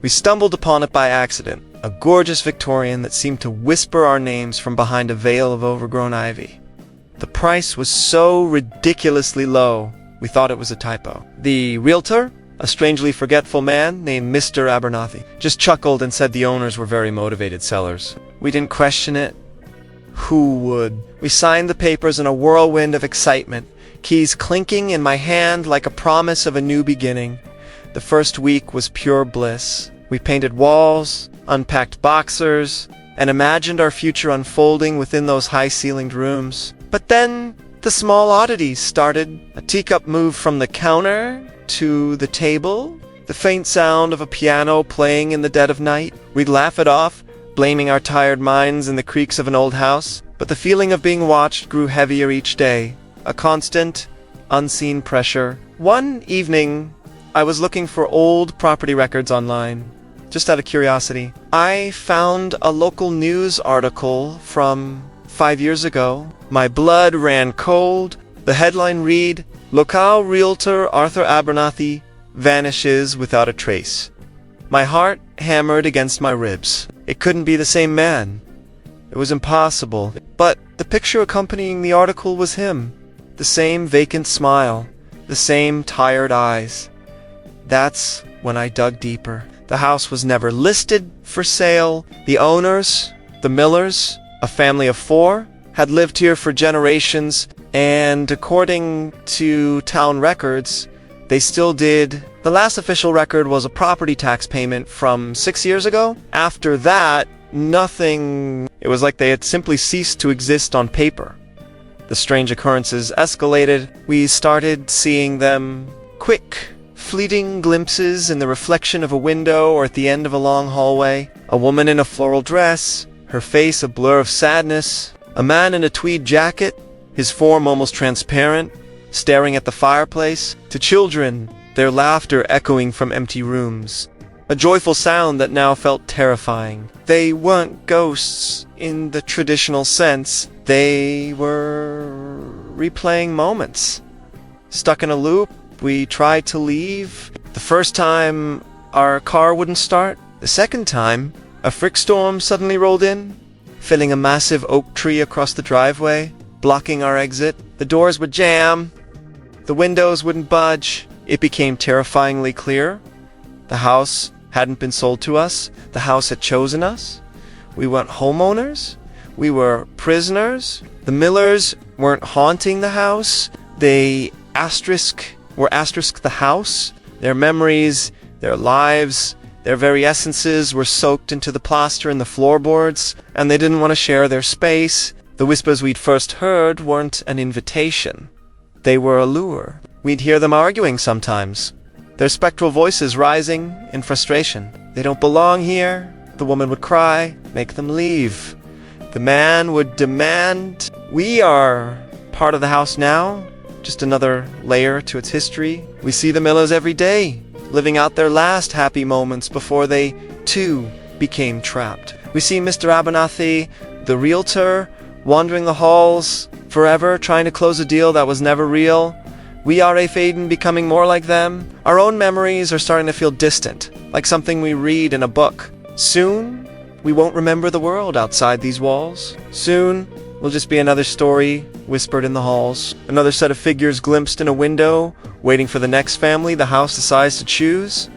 We stumbled upon it by accident, a gorgeous Victorian that seemed to whisper our names from behind a veil of overgrown ivy. The price was so ridiculously low, we thought it was a typo. The realtor, a strangely forgetful man named Mr. Abernathy, just chuckled and said the owners were very motivated sellers. We didn't question it. Who would? We signed the papers in a whirlwind of excitement, keys clinking in my hand like a promise of a new beginning. The first week was pure bliss. We painted walls, unpacked boxers, and imagined our future unfolding within those high-ceilinged rooms. But then the small oddities started. A teacup moved from the counter to the table, the faint sound of a piano playing in the dead of night. We'd laugh it off, blaming our tired minds in the creaks of an old house, but the feeling of being watched grew heavier each day, a constant, unseen pressure. One evening, I was looking for old property records online, just out of curiosity. I found a local news article from 5 years ago. My blood ran cold. The headline read, "Local realtor Arthur Abernathy vanishes without a trace." My heart hammered against my ribs. It couldn't be the same man. It was impossible. But the picture accompanying the article was him. The same vacant smile, the same tired eyes. That's when I dug deeper. The house was never listed for sale. The owners, the Millers, a family of 4, had lived here for generations, and according to town records, they still did. The last official record was a property tax payment from 6 years ago. After that, nothing. It was like they had simply ceased to exist on paper. The strange occurrences escalated. We started seeing them quick, fleeting glimpses in the reflection of a window or at the end of a long hallway. A woman in a floral dress, her face a blur of sadness. A man in a tweed jacket, his form almost transparent, staring at the fireplace. To children, their laughter echoing from empty rooms. A joyful sound that now felt terrifying. They weren't ghosts in the traditional sense. They were replaying moments. Stuck in a loop, we tried to leave. The first time, our car wouldn't start. The second time, a frick storm suddenly rolled in, felling a massive oak tree across the driveway, blocking our exit. The doors would jam. The windows wouldn't budge. It became terrifyingly clear. The house hadn't been sold to us. The house had chosen us. We weren't homeowners. We were prisoners. The Millers weren't haunting the house. They were asterisk the house. Their memories, their lives, their very essences were soaked into the plaster and the floorboards, and they didn't want to share their space. The whispers we'd first heard weren't an invitation. They were a lure. We'd hear them arguing sometimes, their spectral voices rising in frustration. "They don't belong here," the woman would cry. "Make them leave." The man would demand. We are part of the house now, just another layer to its history. We see the Millers every day, living out their last happy moments before they, too, became trapped. We see Mr. Abernathy, the realtor, wandering the halls forever, trying to close a deal that was never real. We are Faden becoming more like them. Our own memories are starting to feel distant, like something we read in a book. Soon, we won't remember the world outside these walls. Soon, we'll just be another story whispered in the halls. Another set of figures glimpsed in a window, waiting for the next family the house decides to choose.